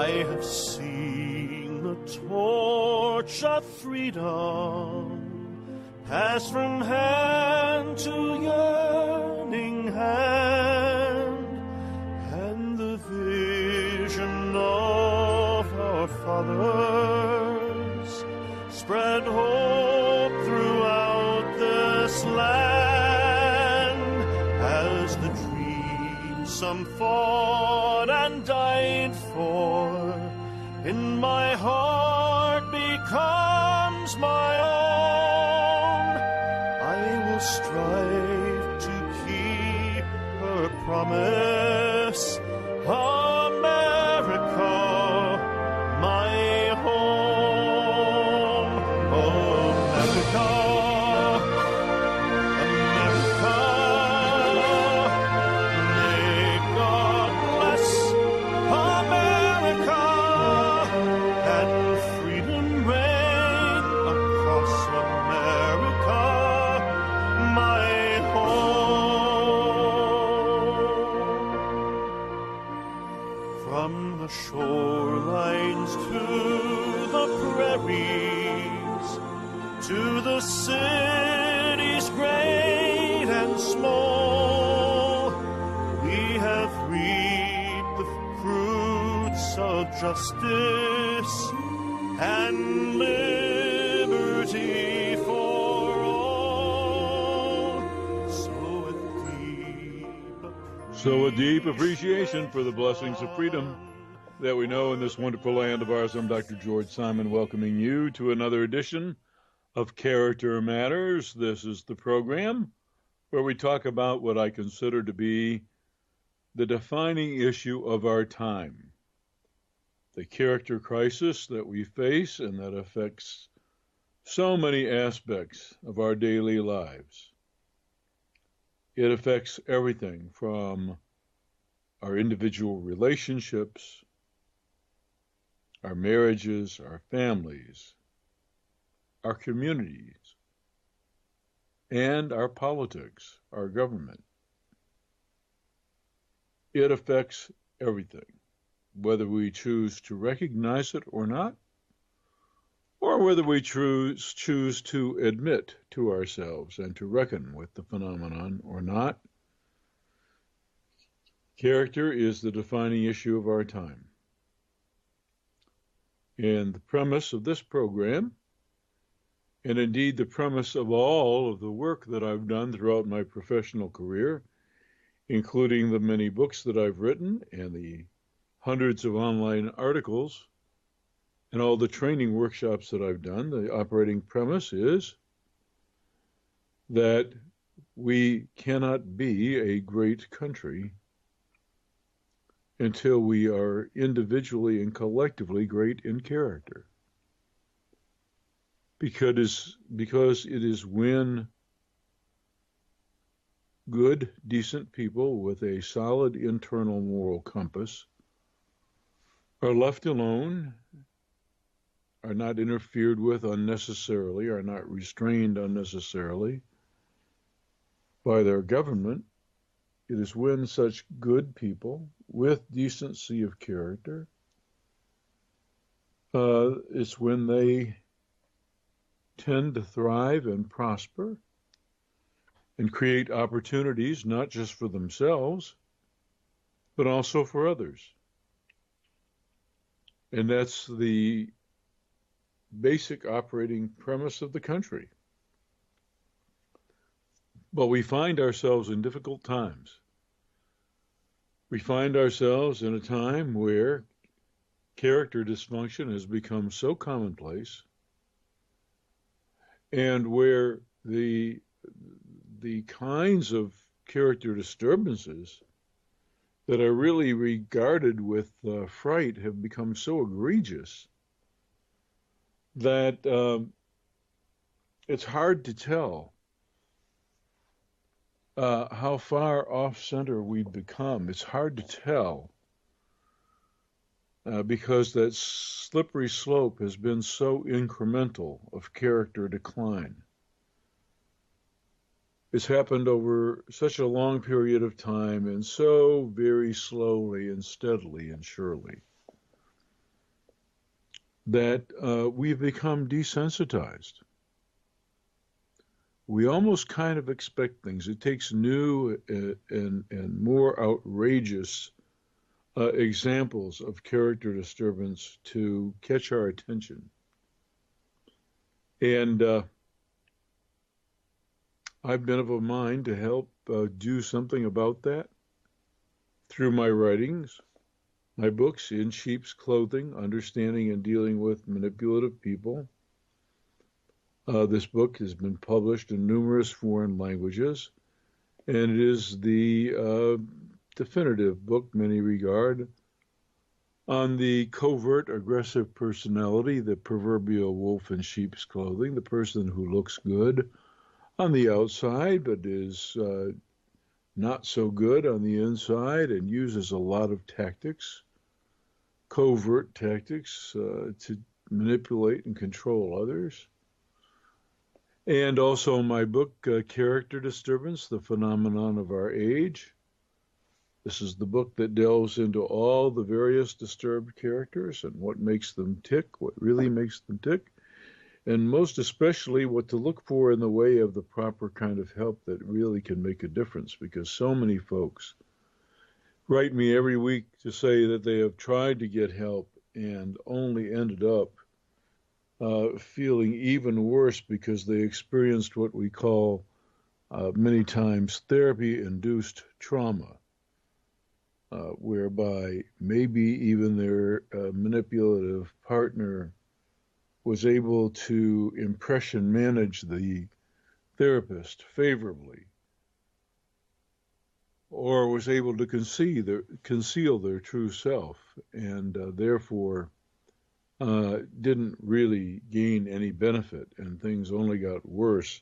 I have seen the torch of freedom pass from hand to yearning hand, and the vision of our fathers spread hope throughout this land, as the dream some fought and died for in my heart becomes my own. I will strive to keep her promise, America, my home. America, America, may God bless America, and freedom reign across America, my home. From the shorelines to the prairies, to the cities great and small, we have reaped the fruits of justice and liberty for all. So a deep appreciation for the blessings of freedom that we know in this wonderful land of ours. I'm Dr. George Simon, welcoming you to another edition of Character Matters. This is the program where we talk about what I consider to be the defining issue of our time, the character crisis that we face and that affects so many aspects of our daily lives. It affects everything from our individual relationships, our marriages, our families, our communities, and our politics, our government. It affects everything, whether we choose to recognize it or not, or whether we choose to admit to ourselves and to reckon with the phenomenon or not. Character is the defining issue of our time. And the premise of this program, and indeed the premise of all of the work that I've done throughout my professional career, including the many books that I've written and the hundreds of online articles and all the training workshops that I've done, the operating premise is that we cannot be a great country until we are individually and collectively great in character. Because it is when good, decent people with a solid internal moral compass are left alone, are not interfered with unnecessarily, are not restrained unnecessarily by their government. It is when such good people with decency of character, it's when they tend to thrive and prosper and create opportunities not just for themselves, but also for others. And that's the basic operating premise of the country. But we find ourselves in difficult times. We find ourselves in a time where character dysfunction has become so commonplace, and where the kinds of character disturbances that are really regarded with fright have become so egregious that it's hard to tell how far off-center we've become. It's hard to tell because that slippery slope has been so incremental of character decline. It's happened over such a long period of time and so very slowly and steadily and surely. that we've become desensitized. We almost kind of expect things. It takes new and more outrageous examples of character disturbance to catch our attention. And I've been of a mind to help do something about that through my writings, my books, In Sheep's Clothing, Understanding and Dealing with Manipulative People. This book has been published in numerous foreign languages, and it is the definitive book many regard on the covert aggressive personality, the proverbial wolf in sheep's clothing, the person who looks good on the outside but is not so good on the inside and uses a lot of tactics, covert tactics, to manipulate and control others. And also my book, Character Disturbance, The Phenomenon of Our Age. This is the book that delves into all the various disturbed characters and what makes them tick, what really makes them tick, and most especially what to look for in the way of the proper kind of help that really can make a difference, because so many folks write me every week to say that they have tried to get help and only ended up feeling even worse because they experienced what we call many times therapy-induced trauma, whereby maybe even their manipulative partner was able to impression manage the therapist favorably, or was able to conceal their true self, and therefore didn't really gain any benefit, and things only got worse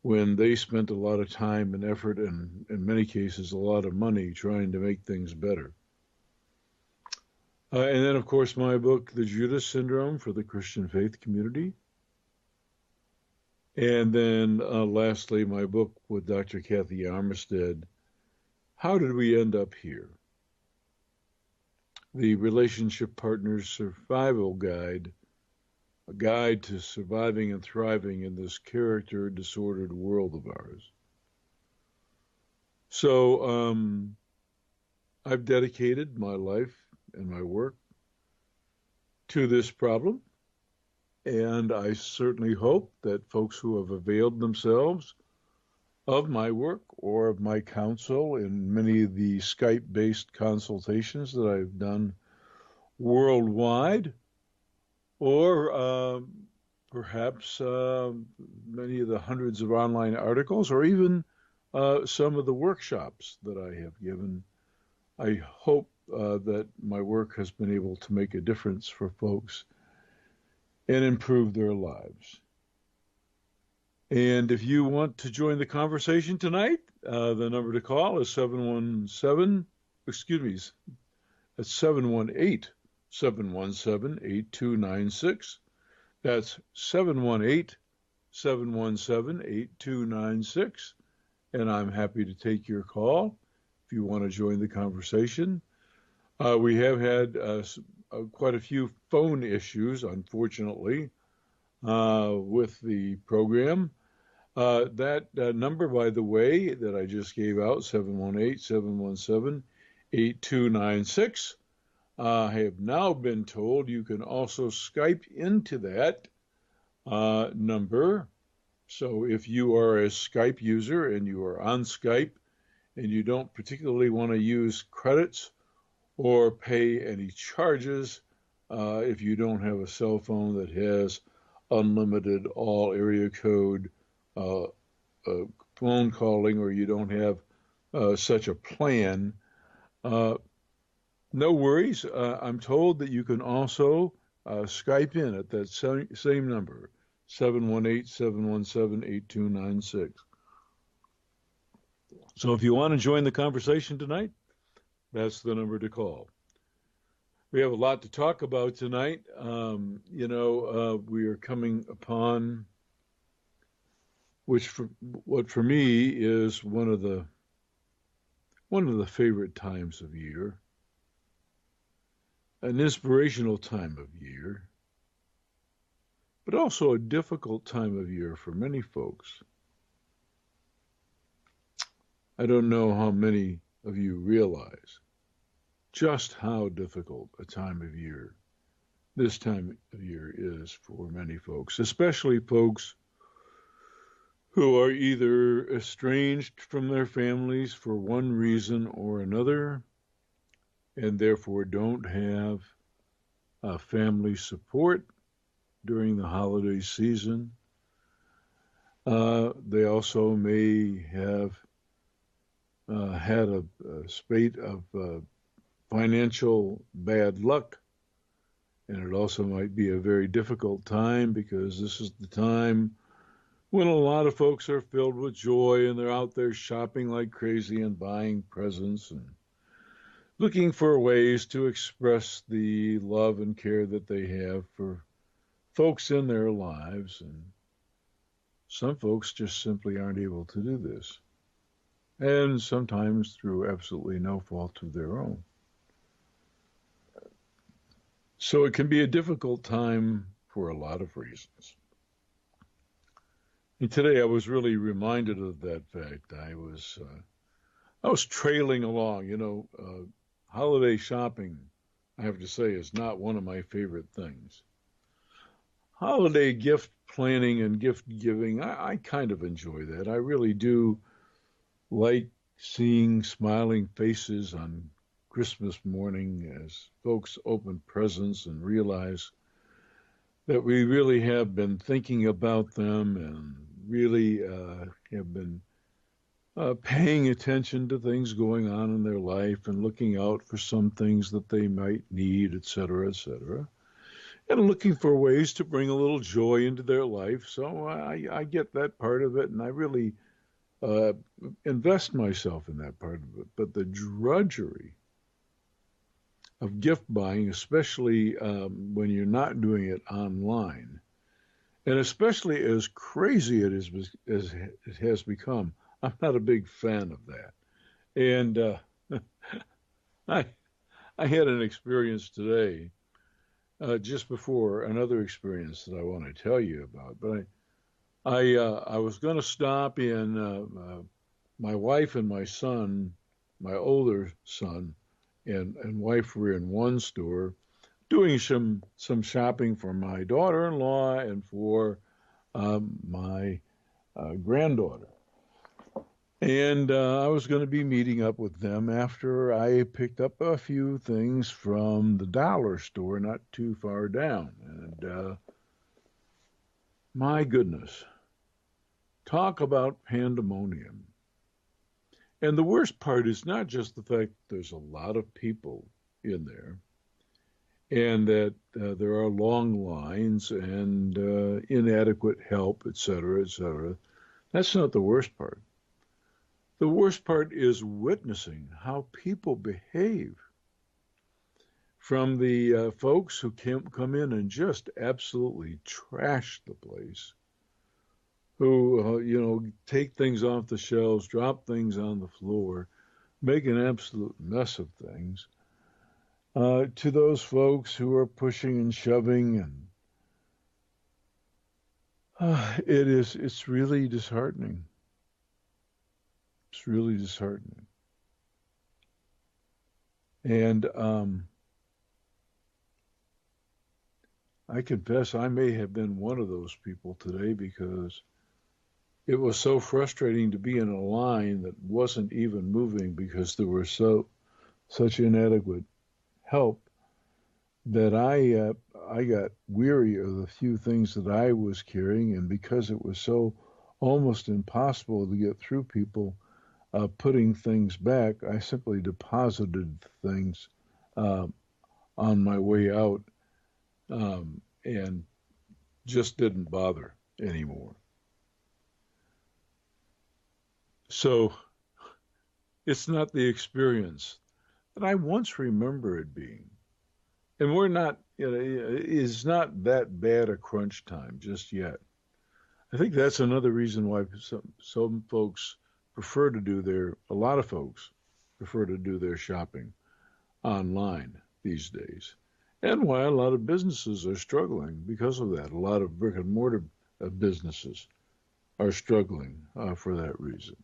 when they spent a lot of time and effort and, in many cases, a lot of money trying to make things better. And then, of course, my book, The Judas Syndrome for the Christian Faith Community. And then, lastly, my book with Dr. Kathy Armistead, How Did We End Up Here? The Relationship Partners Survival Guide, a guide to surviving and thriving in this character-disordered world of ours. So I've dedicated my life and my work to this problem, and I certainly hope that folks who have availed themselves of my work or of my counsel in many of the Skype-based consultations that I've done worldwide, or perhaps many of the hundreds of online articles, or even some of the workshops that I have given. I hope that my work has been able to make a difference for folks and improve their lives. And if you want to join the conversation tonight, the number to call is 718-717-8296. That's 718-717-8296. And I'm happy to take your call if you want to join the conversation. We have had quite a few phone issues, unfortunately, with the program. That number, by the way, that I just gave out, 718-717-8296, I have now been told you can also Skype into that number. So if you are a Skype user and you are on Skype and you don't particularly want to use credits or pay any charges, if you don't have a cell phone that has unlimited all area code phone calling, or you don't have such a plan, no worries. I'm told that you can also Skype in at that same number, 718-717-8296. So if you want to join the conversation tonight, that's the number to call. We have a lot to talk about tonight. We are coming upon what for me is one of the favorite times of year. an inspirational time of year, but also a difficult time of year for many folks. I don't know how many of you realize just how difficult a time of year this time of year is for many folks, especially folks who are either estranged from their families for one reason or another, and therefore don't have family support during the holiday season. They also may have had a spate of financial bad luck. And it also might be a very difficult time because this is the time when a lot of folks are filled with joy and they're out there shopping like crazy and buying presents and looking for ways to express the love and care that they have for folks in their lives. And some folks just simply aren't able to do this. And sometimes through absolutely no fault of their own. So it can be a difficult time for a lot of reasons. And today I was really reminded of that fact. I was trailing along. Holiday shopping, I have to say, is not one of my favorite things. Holiday gift planning and gift giving, I kind of enjoy that. I really do like seeing smiling faces on Christmas morning as folks open presents and realize that we really have been thinking about them and really have been paying attention to things going on in their life and looking out for some things that they might need, et cetera, and looking for ways to bring a little joy into their life. So I get that part of it, and I really invest myself in that part of it. But the drudgery of gift buying, especially when you're not doing it online, and especially as crazy as it has become, I'm not a big fan of that. And I had an experience today, just before another experience that I want to tell you about. But I was going to stop in. My wife and my son, my older son, and wife were in one store doing some shopping for my daughter-in-law and for my granddaughter. And I was going to be meeting up with them after I picked up a few things from the dollar store not too far down. And my goodness, talk about pandemonium. And the worst part is not just the fact that there's a lot of people in there and that there are long lines and inadequate help, et cetera, et cetera. That's not the worst part. The worst part is witnessing how people behave. From the folks who come in and just absolutely trash the place, who, take things off the shelves, drop things on the floor, make an absolute mess of things, to those folks who are pushing and shoving. And it's really disheartening. It's really disheartening. And I confess I may have been one of those people today because it was so frustrating to be in a line that wasn't even moving because there were such inadequate help that I got weary of the few things that I was carrying, and because it was so almost impossible to get through people putting things back, I simply deposited things on my way out and just didn't bother anymore. So it's not the experience that I once remember it being. And we're not, it's not that bad a crunch time just yet. I think that's another reason why some folks a lot of folks prefer to do their shopping online these days. and why a lot of businesses are struggling because of that. A lot of brick and mortar businesses are struggling for that reason.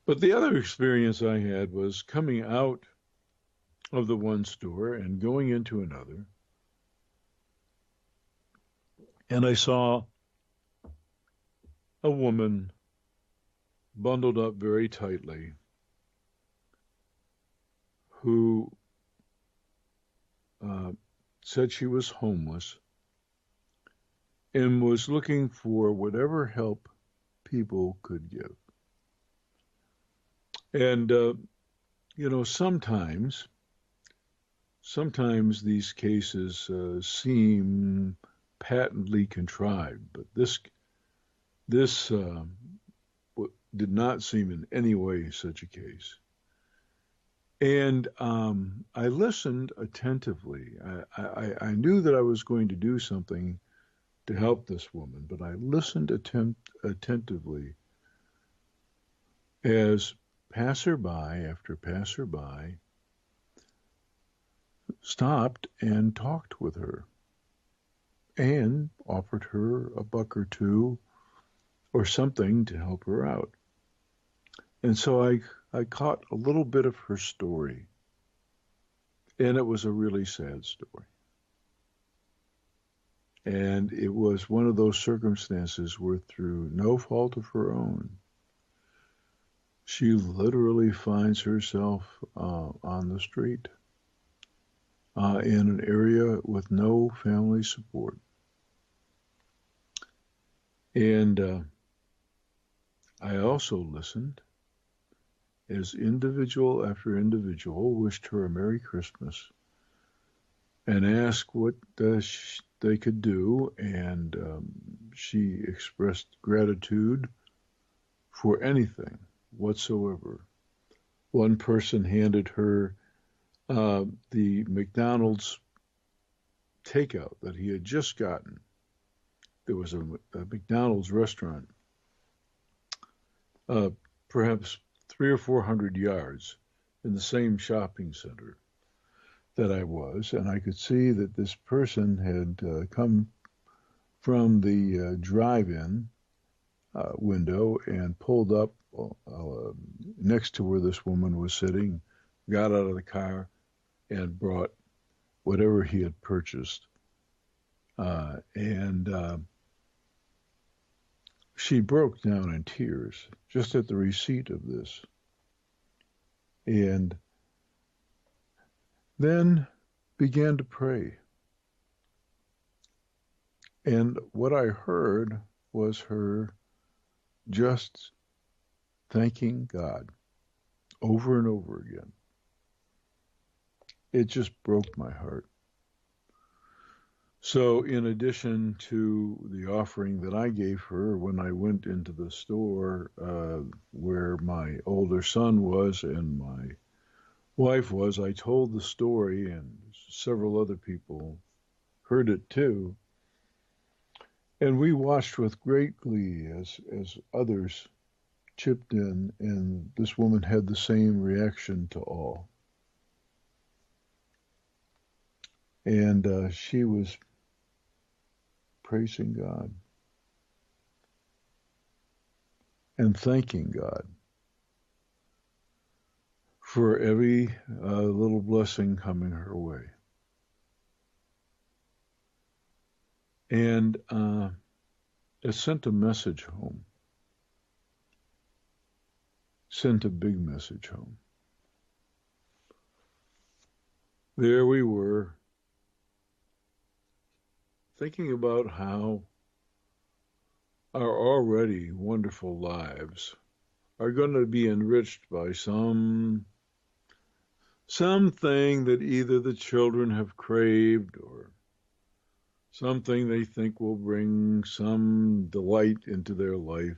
But the other experience I had was coming out of the one store and going into another, and I saw a woman bundled up very tightly who uh, said she was homeless and was looking for whatever help people could give. And sometimes these cases seem patently contrived, but this did not seem in any way such a case. And I listened attentively. I knew that I was going to do something to help this woman, but I listened attentively as passerby after passerby stopped and talked with her and offered her a buck or two or something to help her out. And so I caught a little bit of her story, and it was a really sad story. And it was one of those circumstances where, through no fault of her own, she literally finds herself on the street in an area with no family support. And I also listened as individual after individual wished her a Merry Christmas and asked what they could do, and she expressed gratitude for anything whatsoever. One person handed her the McDonald's takeout that he had just gotten. There was a McDonald's restaurant, perhaps 300 or 400 yards in the same shopping center that I was, and I could see that this person had come from the drive-in window and pulled up next to where this woman was sitting, got out of the car, and brought whatever he had purchased. And she broke down in tears just at the receipt of this. And then began to pray. And what I heard was her just thanking God over and over again. It just broke my heart. So in addition to the offering that I gave her when I went into the store where my older son was and my wife was, I told the story, and several other people heard it too. And we watched with great glee as others chipped in, and this woman had the same reaction to all. And she was praising God and thanking God for every little blessing coming her way. And it sent a message home, sent a big message home. There we were, thinking about how our already wonderful lives are going to be enriched by something that either the children have craved or something they think will bring some delight into their life.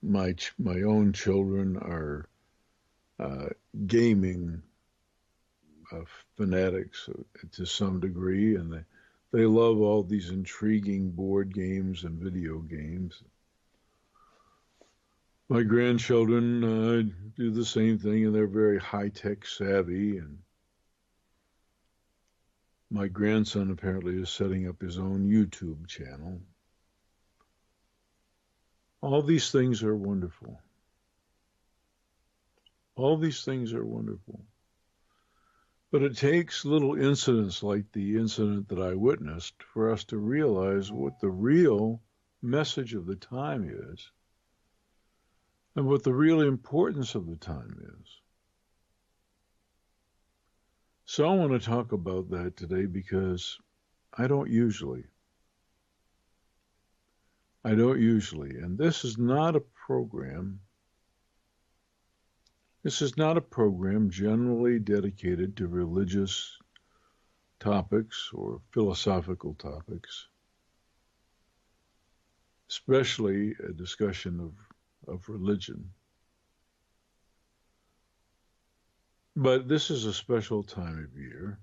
My own children are gaming fanatics to some degree, and they love all these intriguing board games and video games. My grandchildren do the same thing, and they're very high-tech savvy, and My grandson apparently is setting up his own YouTube channel. All these things are wonderful. All these things are wonderful. But it takes little incidents like the incident that I witnessed for us to realize what the real message of the time is and what the real importance of the time is. So I want to talk about that today because I don't usually. And this is not a program. This is not a program generally dedicated to religious topics or philosophical topics, especially a discussion of religion. But this is a special time of year,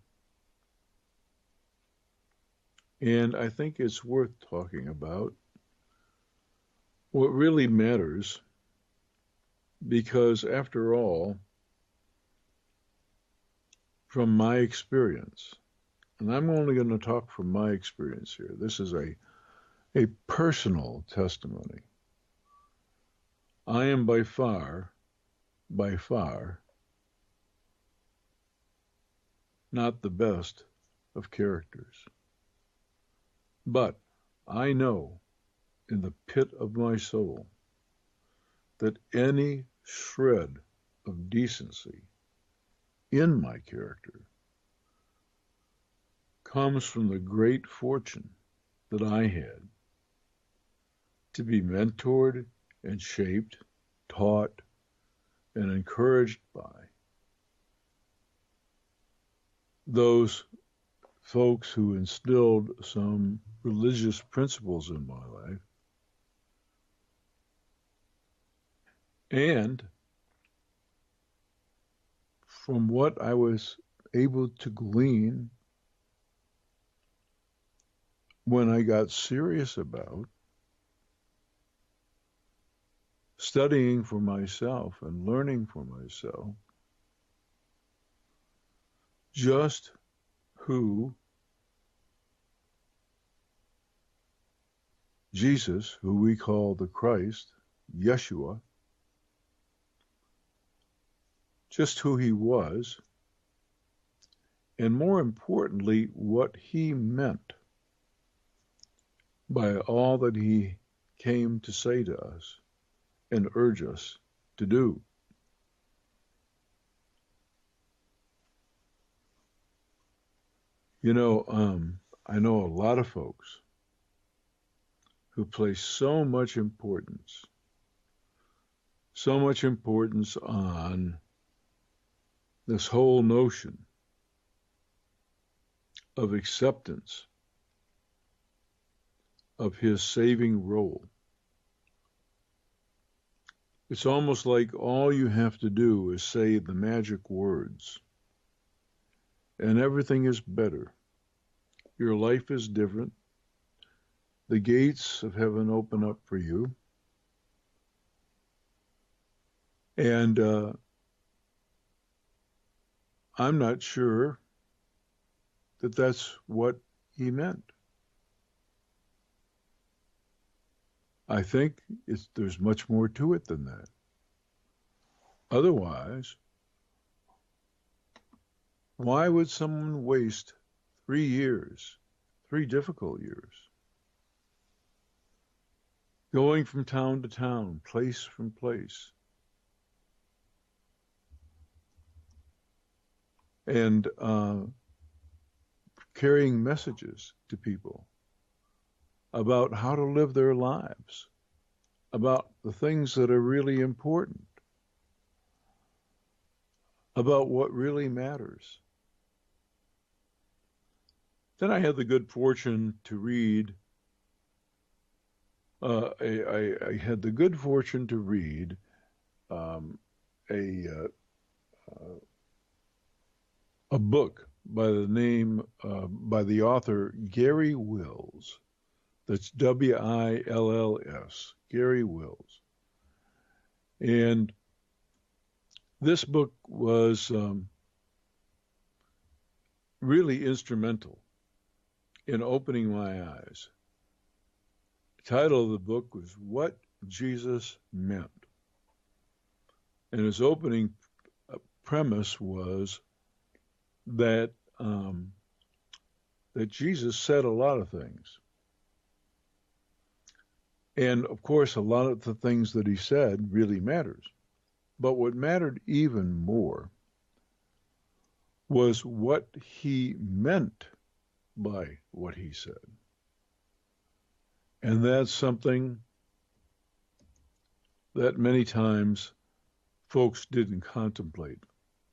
and I think it's worth talking about what really matters, because after all, from my experience, and I'm only going to talk from my experience here, this is a personal testimony. I am by far, not the best of characters. But I know in the pit of my soul that any shred of decency in my character comes from the great fortune that I had to be mentored and shaped, taught, and encouraged by those folks who instilled some religious principles in my life. And from what I was able to glean when I got serious about studying for myself and learning for myself just who Jesus, who we call the Christ, Yeshua, just who he was, and more importantly, what he meant by all that he came to say to us and urge us to do. You know, I know a lot of folks who place so much importance on this whole notion of acceptance of his saving role. It's almost like all you have to do is say the magic words, and everything is better. Your life is different. The gates of heaven open up for you. And I'm not sure that that's what he meant. I think there's much more to it than that. Otherwise, why would someone waste 3 years, 3 difficult years, going from town to town, place from place, and carrying messages to people about how to live their lives, about the things that are really important, about what really matters. Then I had the good fortune to read. I had the good fortune to read a book by the author Garry Wills. That's Wills, Garry Wills. And this book was really instrumental in opening my eyes. The title of the book was What Jesus Meant. And his opening premise was that that Jesus said a lot of things. And of course, a lot of the things that he said really matters. But what mattered even more was what he meant by what he said. And that's something that many times folks didn't contemplate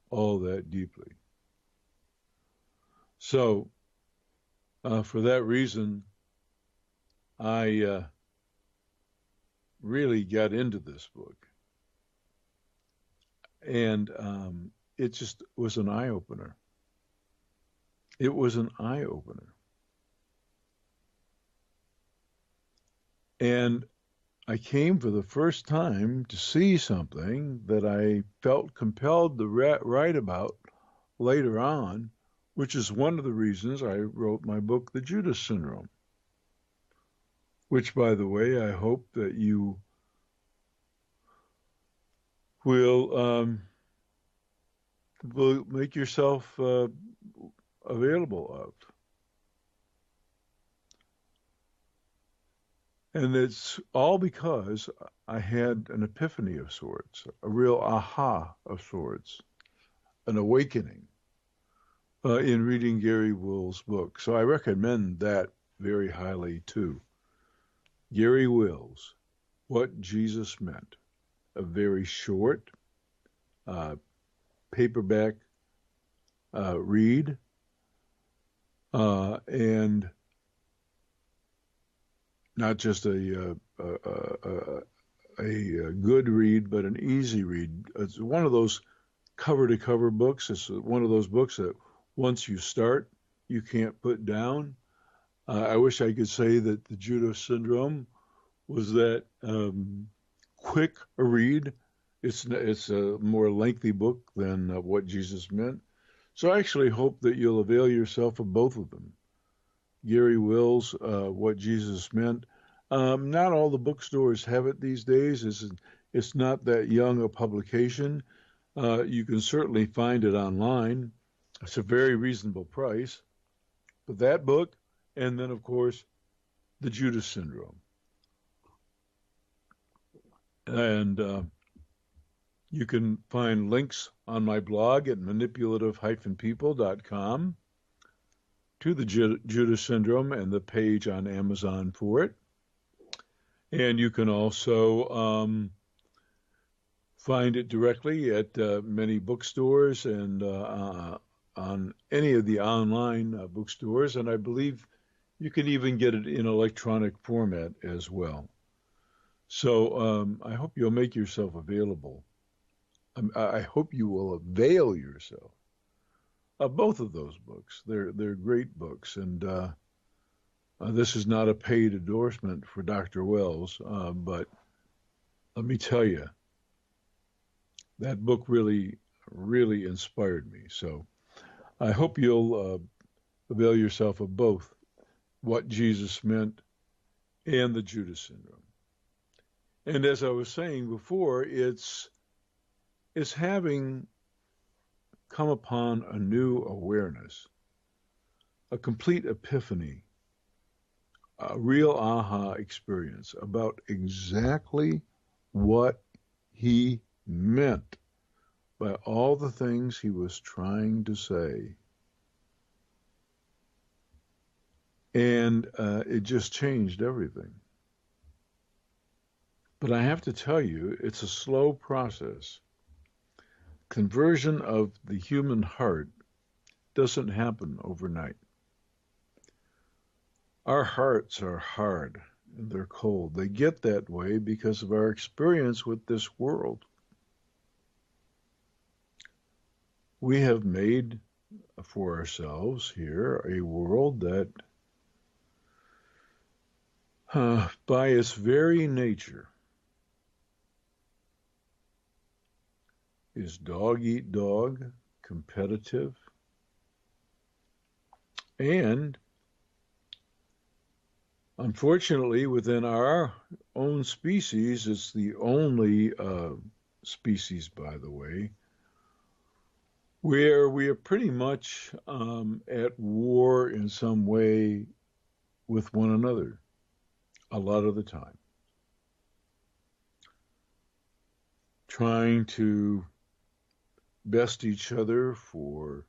all that deeply. So, for that reason, I really got into this book. And it just was an eye-opener. It was an eye-opener. And I came for the first time to see something that I felt compelled to write about later on, which is one of the reasons I wrote my book, The Judas Syndrome, which, by the way, I hope that you will make yourself available of. And it's all because I had an epiphany of sorts, a real aha of sorts, an awakening in reading Gary Will's book. So I recommend that very highly too. Gary Will's, What Jesus Meant, a very short paperback read, and not just a good read, but an easy read. It's one of those cover-to-cover books. It's one of those books that once you start, you can't put down. I wish I could say that the Judas Syndrome was that quick a read. It's a more lengthy book than What Jesus Meant. So I actually hope that you'll avail yourself of both of them. Gary Will's What Jesus Meant. Not all the bookstores have it these days. It's not that young a publication. You can certainly find it online. It's a very reasonable price. But that book, and then, of course, The Judas Syndrome. And you can find links on my blog at manipulative-people.com to the Judas Syndrome and the page on Amazon for it. And you can also find it directly at many bookstores and on any of the online bookstores. And I believe you can even get it in electronic format as well. So I hope you'll make yourself available. I hope you will avail yourself of both of those books. They're great books, and this is not a paid endorsement for Dr. Wells, but let me tell you, that book really, really inspired me. So I hope you'll avail yourself of both What Jesus Meant and the Judas Syndrome. And as I was saying before, it's having come upon a new awareness, a complete epiphany, a real aha experience about exactly what he meant by all the things he was trying to say. And it just changed everything. But I have to tell you, it's a slow process. Conversion of the human heart doesn't happen overnight. Our hearts are hard and they're cold. They get that way because of our experience with this world. We have made for ourselves here a world that, by its very nature, is dog-eat-dog, competitive, And unfortunately, within our own species, it's the only species, by the way, where we are pretty much at war in some way with one another a lot of the time, trying to best each other for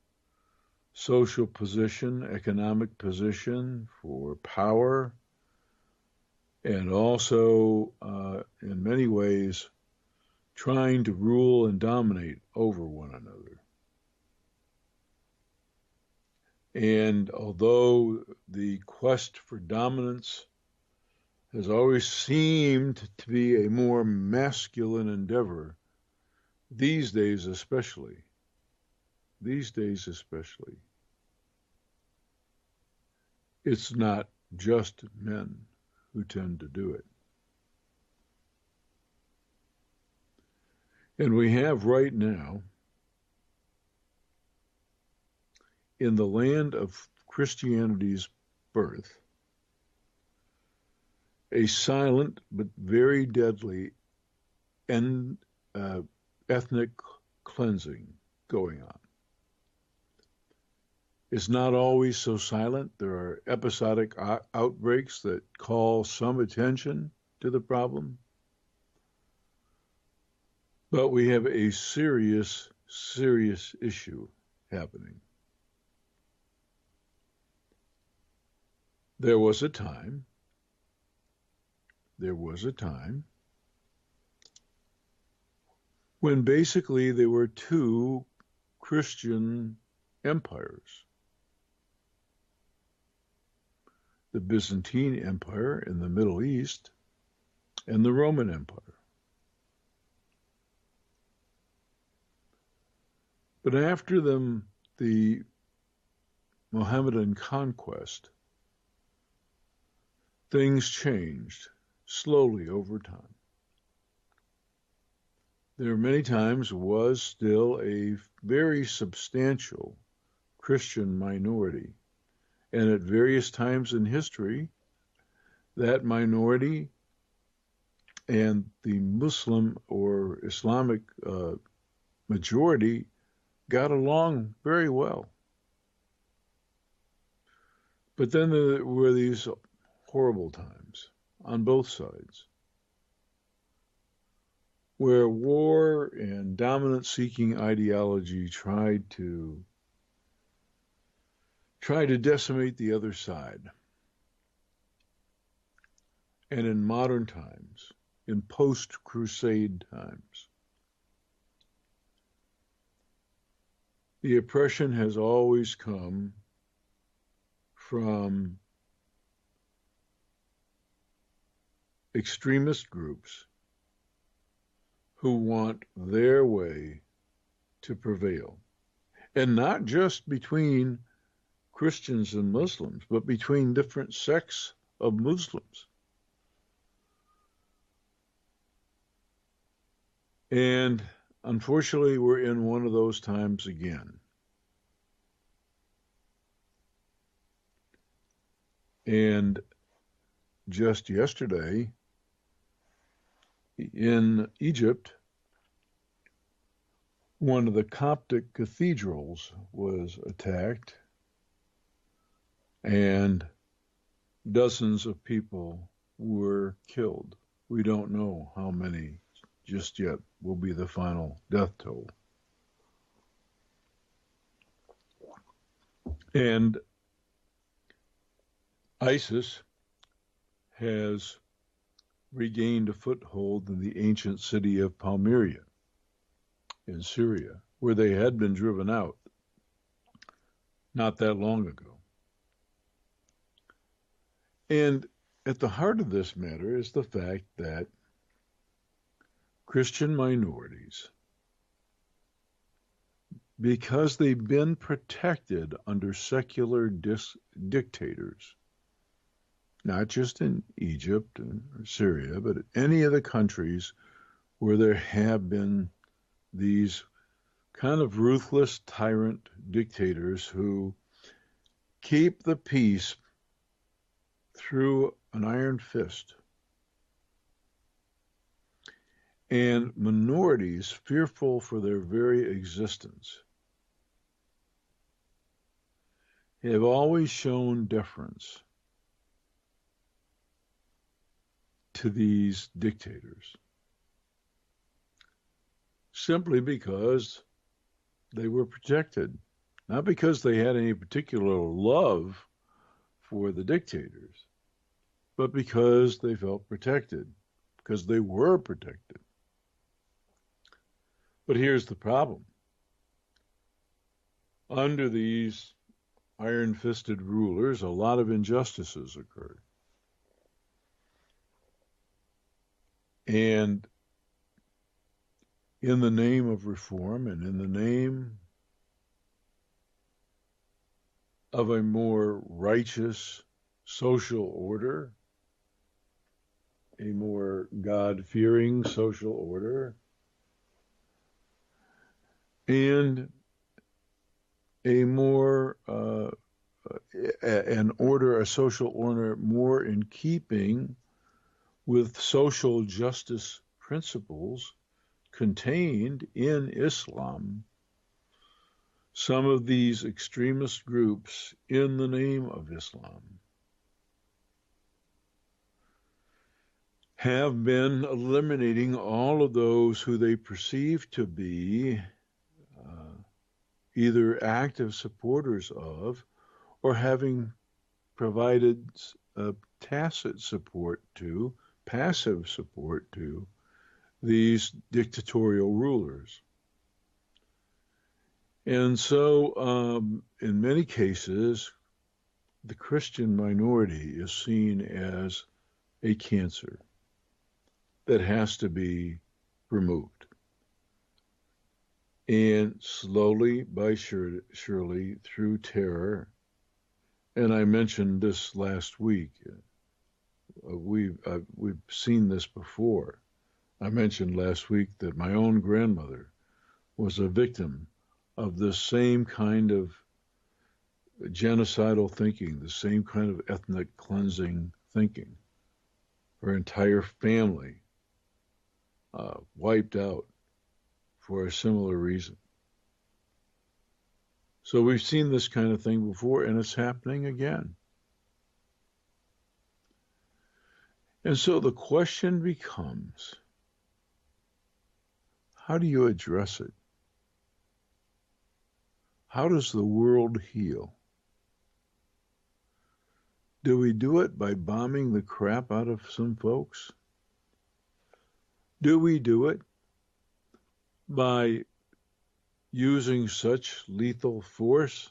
social position, economic position, for power, and also, in many ways, trying to rule and dominate over one another. And although the quest for dominance has always seemed to be a more masculine endeavor, these days especially, it's not just men who tend to do it. And we have right now, in the land of Christianity's birth, a silent but very deadly ethnic cleansing going on. It's not always so silent. There are episodic outbreaks that call some attention to the problem. But we have a serious, serious issue happening. There was a time when basically there were two Christian empires. The Byzantine Empire in the Middle East and the Roman Empire. But after the Mohammedan conquest, things changed slowly over time. There many times was still a very substantial Christian minority. And at various times in history, that minority and the Muslim or Islamic majority got along very well. But then there were these horrible times on both sides where war and dominance-seeking ideology tried to decimate the other side. And in modern times, in post-Crusade times, the oppression has always come from extremist groups who want their way to prevail. And not just between Christians and Muslims, but between different sects of Muslims. And unfortunately, we're in one of those times again. And just yesterday, in Egypt, one of the Coptic cathedrals was attacked, and dozens of people were killed. We don't know how many just yet will be the final death toll. And ISIS has regained a foothold in the ancient city of Palmyra in Syria, where they had been driven out not that long ago. And at the heart of this matter is the fact that Christian minorities, because they've been protected under secular dictators, not just in Egypt or Syria, but any of the countries where there have been these kind of ruthless tyrant dictators who keep the peace through an iron fist. And minorities, fearful for their very existence, have always shown deference to these dictators, simply because they were protected, not because they had any particular love for the dictators, but because they felt protected, because they were protected. But here's the problem. Under these iron-fisted rulers, a lot of injustices occurred. And in the name of reform and in the name of a more righteous social order, a more God-fearing social order, and a more a social order more in keeping with social justice principles contained in Islam, some of these extremist groups in the name of Islam have been eliminating all of those who they perceive to be either active supporters of or having provided tacit support to, passive support to, these dictatorial rulers. And so, in many cases, the Christian minority is seen as a cancer that has to be removed. And slowly, by surely, through terror, and I mentioned this last week, we've seen this before. I mentioned last week that my own grandmother was a victim of the same kind of genocidal thinking, the same kind of ethnic cleansing thinking. Her entire family wiped out for a similar reason. So we've seen this kind of thing before, and it's happening again. And so the question becomes, how do you address it? How does the world heal? Do we do it by bombing the crap out of some folks? Do we do it by using such lethal force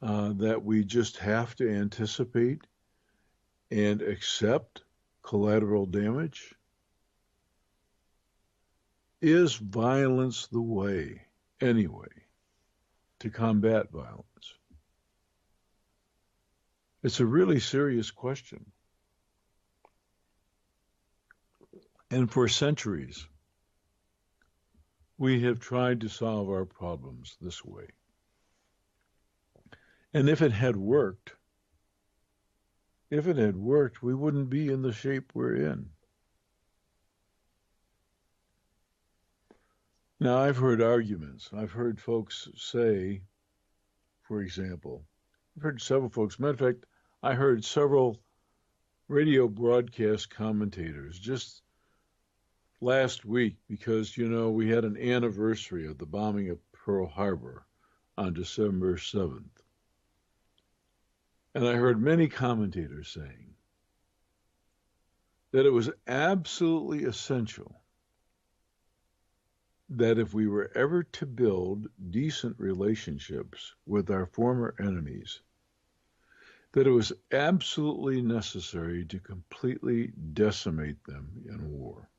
that we just have to anticipate and accept collateral damage? Is violence the way, anyway, to combat violence? It's a really serious question. And for centuries, we have tried to solve our problems this way. And if it had worked, we wouldn't be in the shape we're in. Now, I've heard arguments. I've heard folks say, for example, I've heard several folks, matter of fact, I heard several radio broadcast commentators just last week, because, you know, we had an anniversary of the bombing of Pearl Harbor on December 7th. And I heard many commentators saying that it was absolutely essential that if we were ever to build decent relationships with our former enemies, that it was absolutely necessary to completely decimate them in war.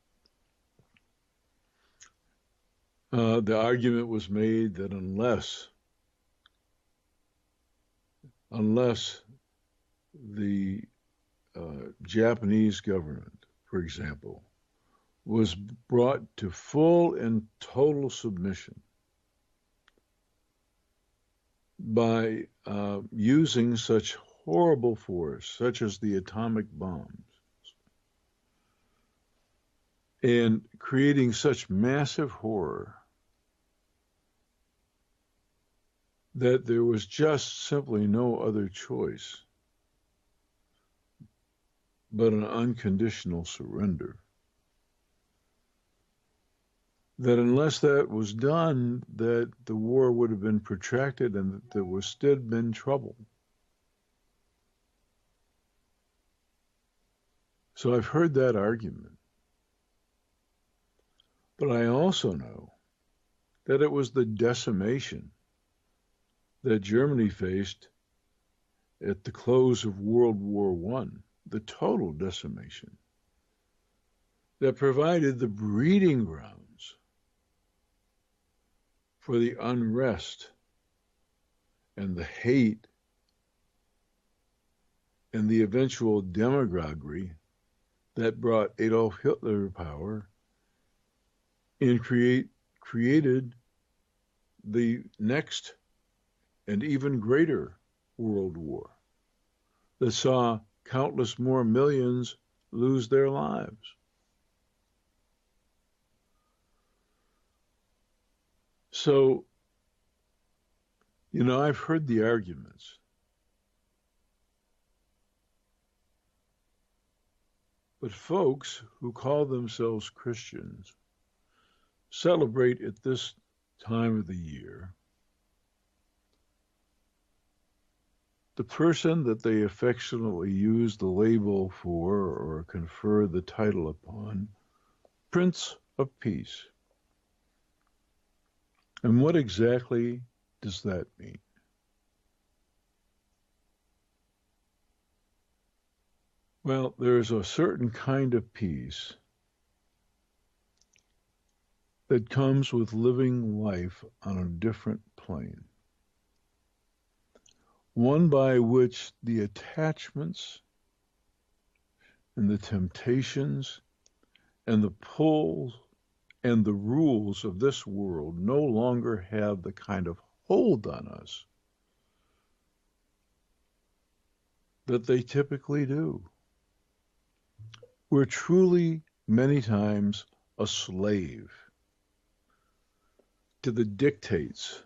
The argument was made that unless the Japanese government, for example, was brought to full and total submission, by using such horrible force, such as the atomic bombs, and creating such massive horror that there was just simply no other choice but an unconditional surrender. That unless that was done, that the war would have been protracted and that there was still been trouble. So I've heard that argument. But I also know that it was the decimation that Germany faced at the close of World War I, the total decimation, that provided the breeding grounds for the unrest and the hate and the eventual demagoguery that brought Adolf Hitler to power and created the next and even greater world war that saw countless more millions lose their lives. So, I've heard the arguments. But folks who call themselves Christians celebrate at this time of the year the person that they affectionately use the label for or confer the title upon, Prince of Peace. And what exactly does that mean? Well, there's a certain kind of peace that comes with living life on a different plane. One by which the attachments and the temptations and the pulls and the rules of this world no longer have the kind of hold on us that they typically do. We're truly, many times, a slave to the dictates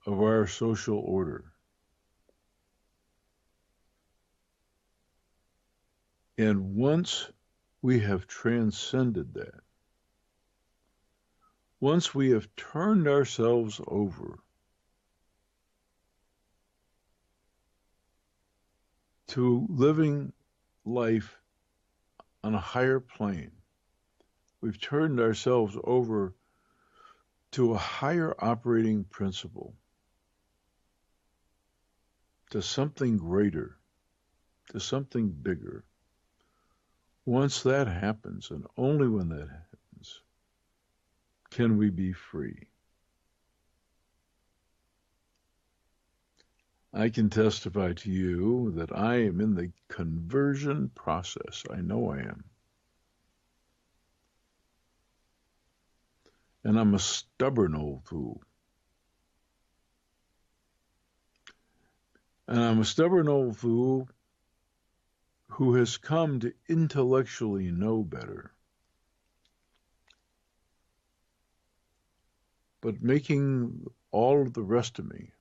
of our social order. And once we have transcended that, once we have turned ourselves over to living life on a higher plane, we've turned ourselves over to a higher operating principle, to something greater, to something bigger. Once that happens, and only when that happens, can we be free. I can testify to you that I am in the conversion process. I know I am. And I'm a stubborn old fool. And I'm a stubborn old fool who has come to intellectually know better. But making all of the rest of me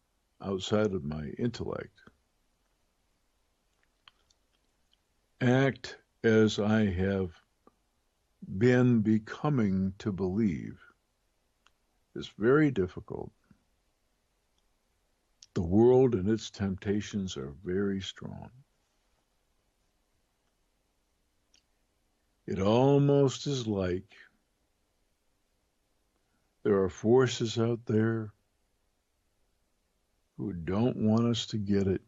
outside of my intellect act as I have been becoming to believe is very difficult. The world and its temptations are very strong. It almost is like there are forces out there who don't want us to get it,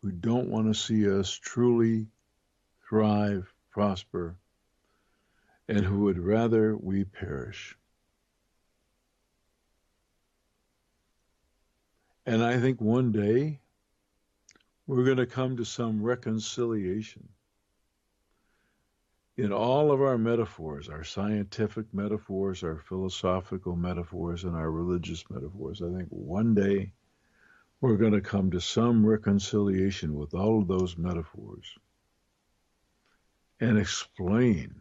who don't want to see us truly thrive, prosper, and who would rather we perish. And I think one day we're going to come to some reconciliation in all of our metaphors, our scientific metaphors, our philosophical metaphors, and our religious metaphors. I think one day we're going to come to some reconciliation with all of those metaphors and explain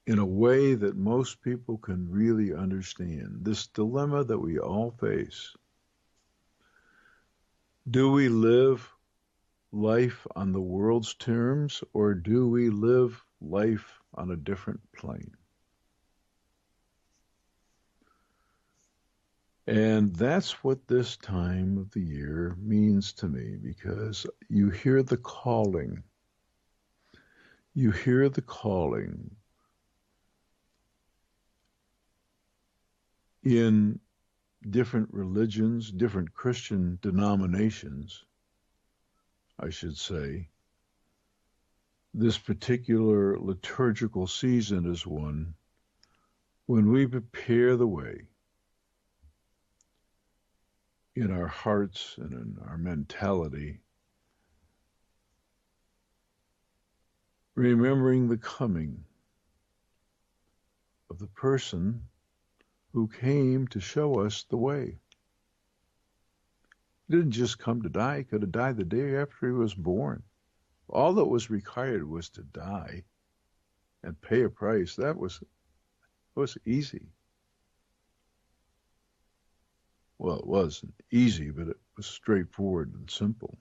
in a way that most people can really understand this dilemma that we all face. Do we live life on the world's terms, or do we live life on a different plane? And that's what this time of the year means to me, because you hear the calling. You hear the calling in different religions, different Christian denominations, I should say. This particular liturgical season is one when we prepare the way in our hearts and in our mentality, remembering the coming of the person who came to show us the way. He didn't just come to die. He could have died the day after he was born. All that was required was to die and pay a price. That was easy. Well, it wasn't easy, but it was straightforward and simple.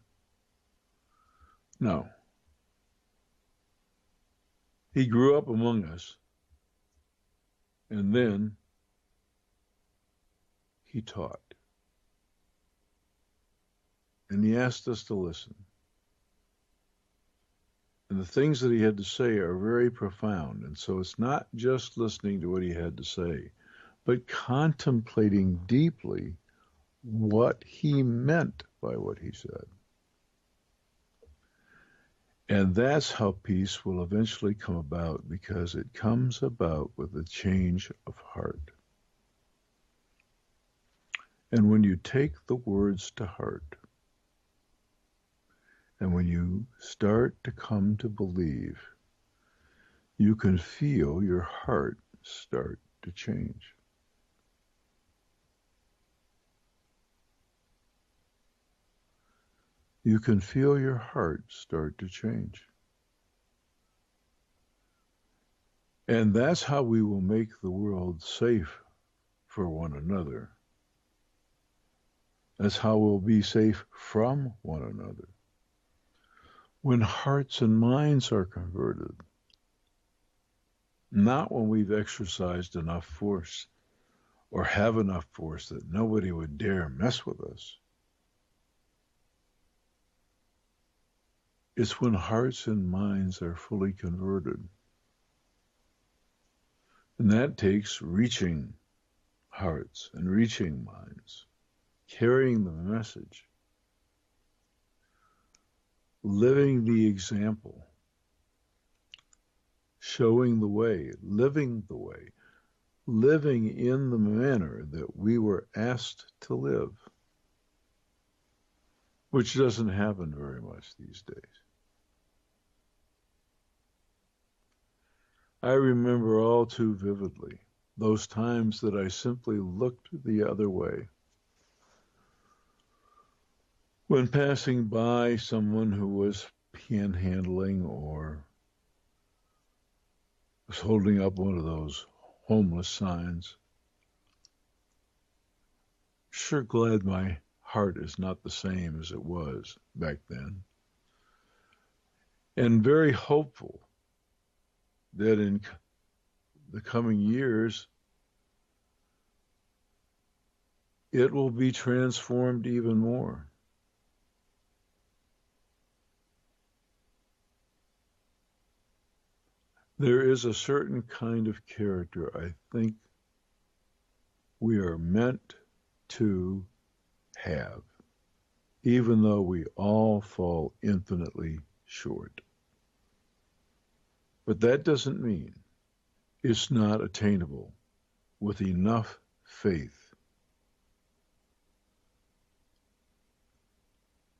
No. He grew up among us, and then he taught. And he asked us to listen. And the things that he had to say are very profound. And so it's not just listening to what he had to say, but contemplating deeply what he meant by what he said. And that's how peace will eventually come about, because it comes about with a change of heart. And when you take the words to heart, and when you start to come to believe, you can feel your heart start to change. You can feel your heart start to change. And that's how we will make the world safe for one another. That's how we'll be safe from one another. When hearts and minds are converted, not when we've exercised enough force or have enough force that nobody would dare mess with us. It's when hearts and minds are fully converted. And that takes reaching hearts and reaching minds, carrying the message, living the example, showing the way, living the way, living in the manner that we were asked to live, which doesn't happen very much these days. I remember all too vividly those times that I simply looked the other way. When passing by someone who was panhandling or was holding up one of those homeless signs, sure glad my heart is not the same as it was back then. And very hopeful that in the coming years, it will be transformed even more. There is a certain kind of character I think we are meant to have, even though we all fall infinitely short. But that doesn't mean it's not attainable with enough faith,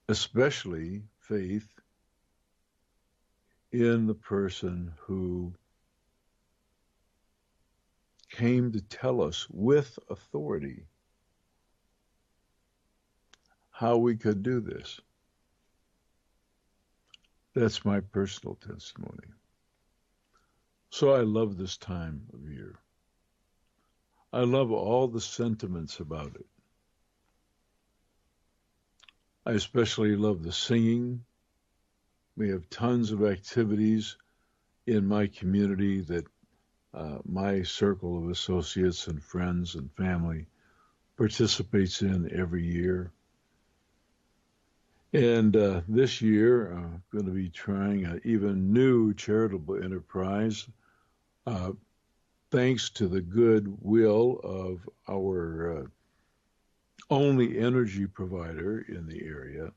especially faith in the person who came to tell us with authority how we could do this. That's my personal testimony. So I love this time of year. I love all the sentiments about it. I especially love the singing. We have tons of activities in my community that my circle of associates and friends and family participates in every year. And this year, I'm going to be trying an even new charitable enterprise, thanks to the goodwill of our only energy provider in the area.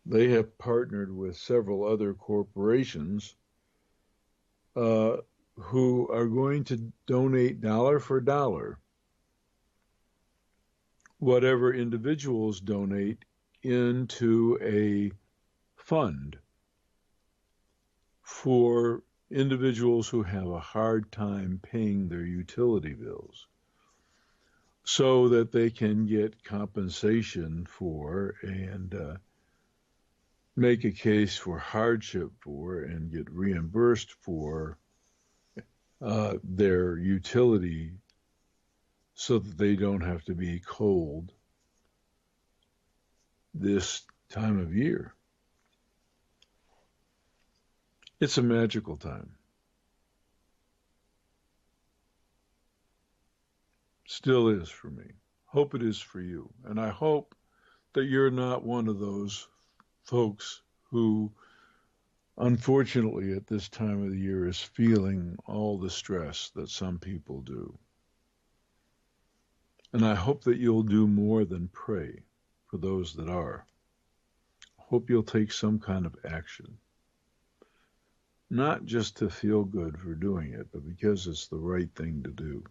They have partnered with several other corporations who are going to donate dollar for dollar whatever individuals donate into a fund for individuals who have a hard time paying their utility bills, so that they can get compensation for and make a case for hardship for and get reimbursed for their utility, so that they don't have to be cold this time of year. It's a magical time. Still is for me. Hope it is for you. And I hope that you're not one of those folks who, unfortunately, at this time of the year is feeling all the stress that some people do. And I hope that you'll do more than pray for those that are. I hope you'll take some kind of action. Not just to feel good for doing it, but because it's the right thing to do.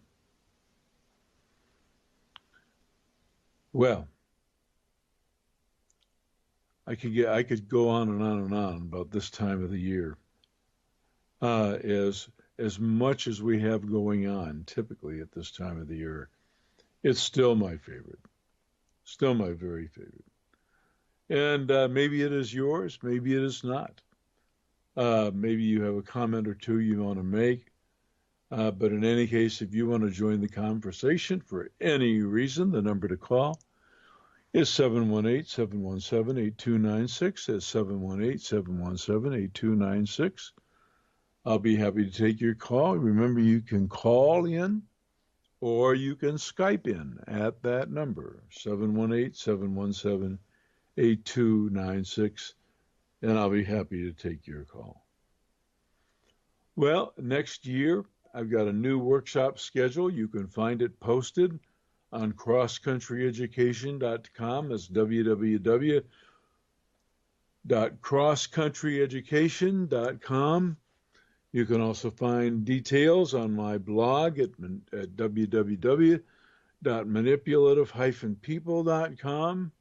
Well, I could go on and on and on about this time of the year. As much as we have going on typically at this time of the year, it's still my favorite. Still my very favorite. And maybe it is yours, maybe it is not. Maybe you have a comment or two you want to make. But in any case, if you want to join the conversation for any reason, the number to call is 718-717-8296. That's 718-717-8296. I'll be happy to take your call. Remember, you can call in or you can Skype in at that number, 718-717-8296, and I'll be happy to take your call. Well, next year, I've got a new workshop schedule. You can find it posted on crosscountryeducation.com. That's www.crosscountryeducation.com. You can also find details on my blog at www.manipulative-people.com.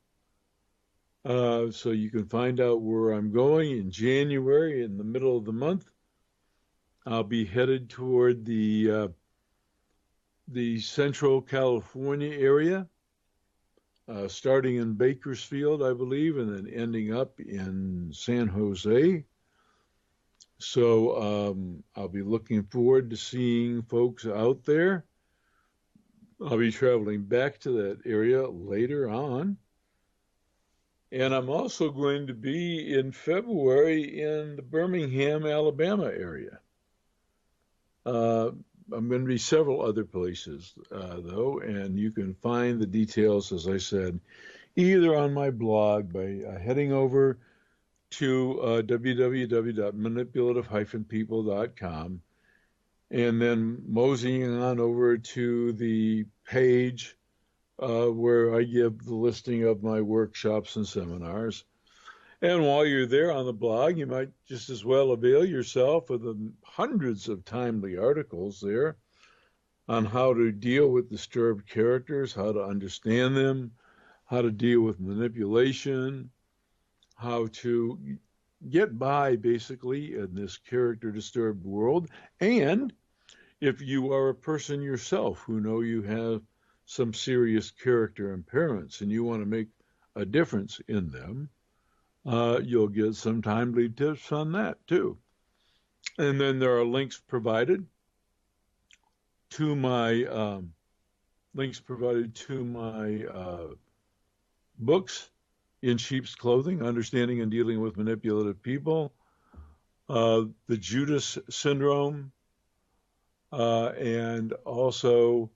So you can find out where I'm going in January, in the middle of the month. I'll be headed toward the Central California area, starting in Bakersfield, I believe, and then ending up in San Jose. So I'll be looking forward to seeing folks out there. I'll be traveling back to that area later on. And I'm also going to be in February in the Birmingham, Alabama area. I'm going to be several other places, though, and you can find the details, as I said, either on my blog by heading over to www.manipulative-people.com and then moseying on over to the page where I give the listing of my workshops and seminars. And while you're there on the blog, you might just as well avail yourself of the hundreds of timely articles there on how to deal with disturbed characters, how to understand them, how to deal with manipulation, how to get by basically in this character disturbed world. And if you are a person yourself who know you have some serious character impairments and you want to make a difference in them, you'll get some timely tips on that too. And then there are links provided to my books, In Sheep's Clothing, Understanding and Dealing with Manipulative People, the Judas Syndrome, and also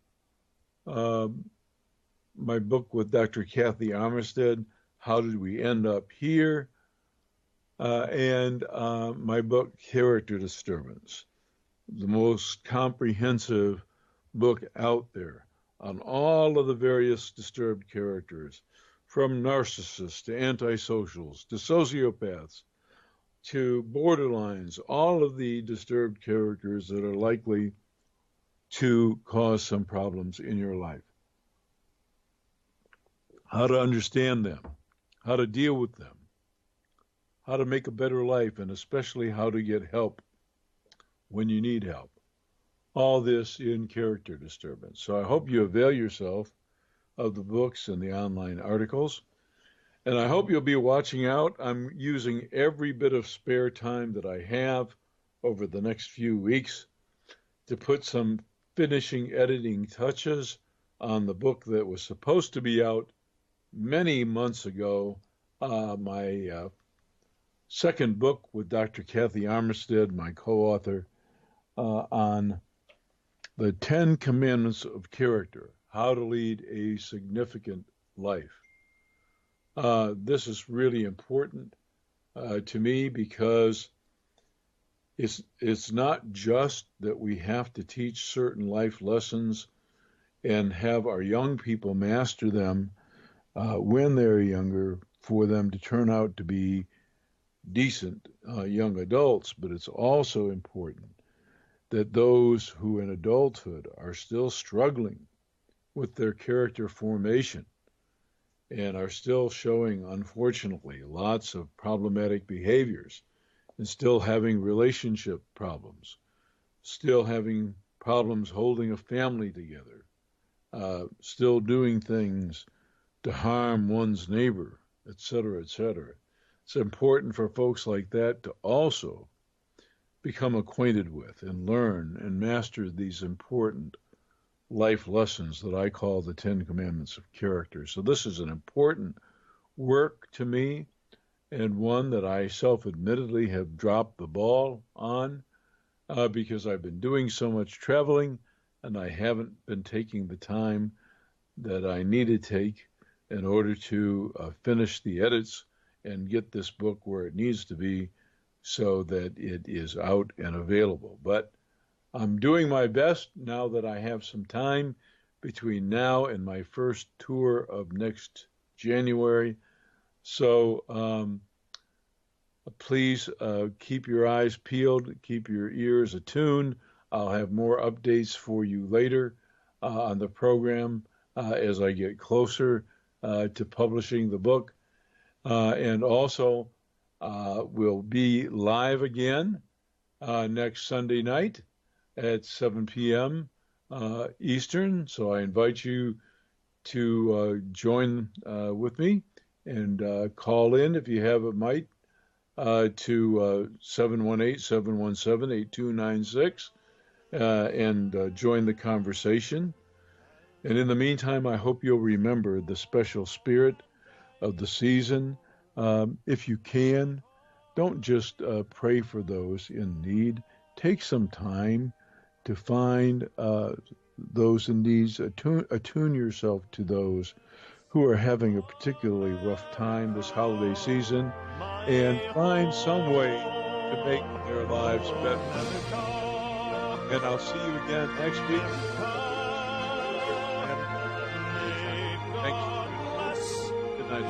my book with Dr. Kathy Armistead, How Did We End Up Here? And my book, Character Disturbance, the most comprehensive book out there on all of the various disturbed characters, from narcissists to antisocials to sociopaths to borderlines, all of the disturbed characters that are likely to cause some problems in your life. How to understand them, how to deal with them, how to make a better life, and especially how to get help when you need help. All this in Character Disturbance. So I hope you avail yourself of the books and the online articles. And I hope you'll be watching out. I'm using every bit of spare time that I have over the next few weeks to put some finishing editing touches on the book that was supposed to be out many months ago, my second book with Dr. Kathy Armistead, my co-author, on the 10 Commandments of Character, how to lead a significant life. This is really important to me because it's not just that we have to teach certain life lessons and have our young people master them when they're younger for them to turn out to be decent young adults, but it's also important that those who in adulthood are still struggling with their character formation and are still showing, unfortunately, lots of problematic behaviors and still having relationship problems, still having problems holding a family together, still doing things to harm one's neighbor, etc., etc. It's important for folks like that to also become acquainted with and learn and master these important life lessons that I call the 10 Commandments of Character. So this is an important work to me, and one that I self-admittedly have dropped the ball on because I've been doing so much traveling and I haven't been taking the time that I need to take in order to finish the edits and get this book where it needs to be so that it is out and available. But I'm doing my best now that I have some time between now and my first tour of next January. So please keep your eyes peeled, keep your ears attuned. I'll have more updates for you later on the program as I get closer to publishing the book. And also, we'll be live again next Sunday night at 7 p.m. Eastern. So I invite you to join with me and call in if you have a mite to 718-717-8296 and join the conversation. And in the meantime, I hope you'll remember the special spirit of the season. If you can, don't just pray for those in need. Take some time to find those in need. Attune yourself to those who are having a particularly rough time this holiday season, and find some way to make their lives better. And I'll see you again next week. Thank you. Good night.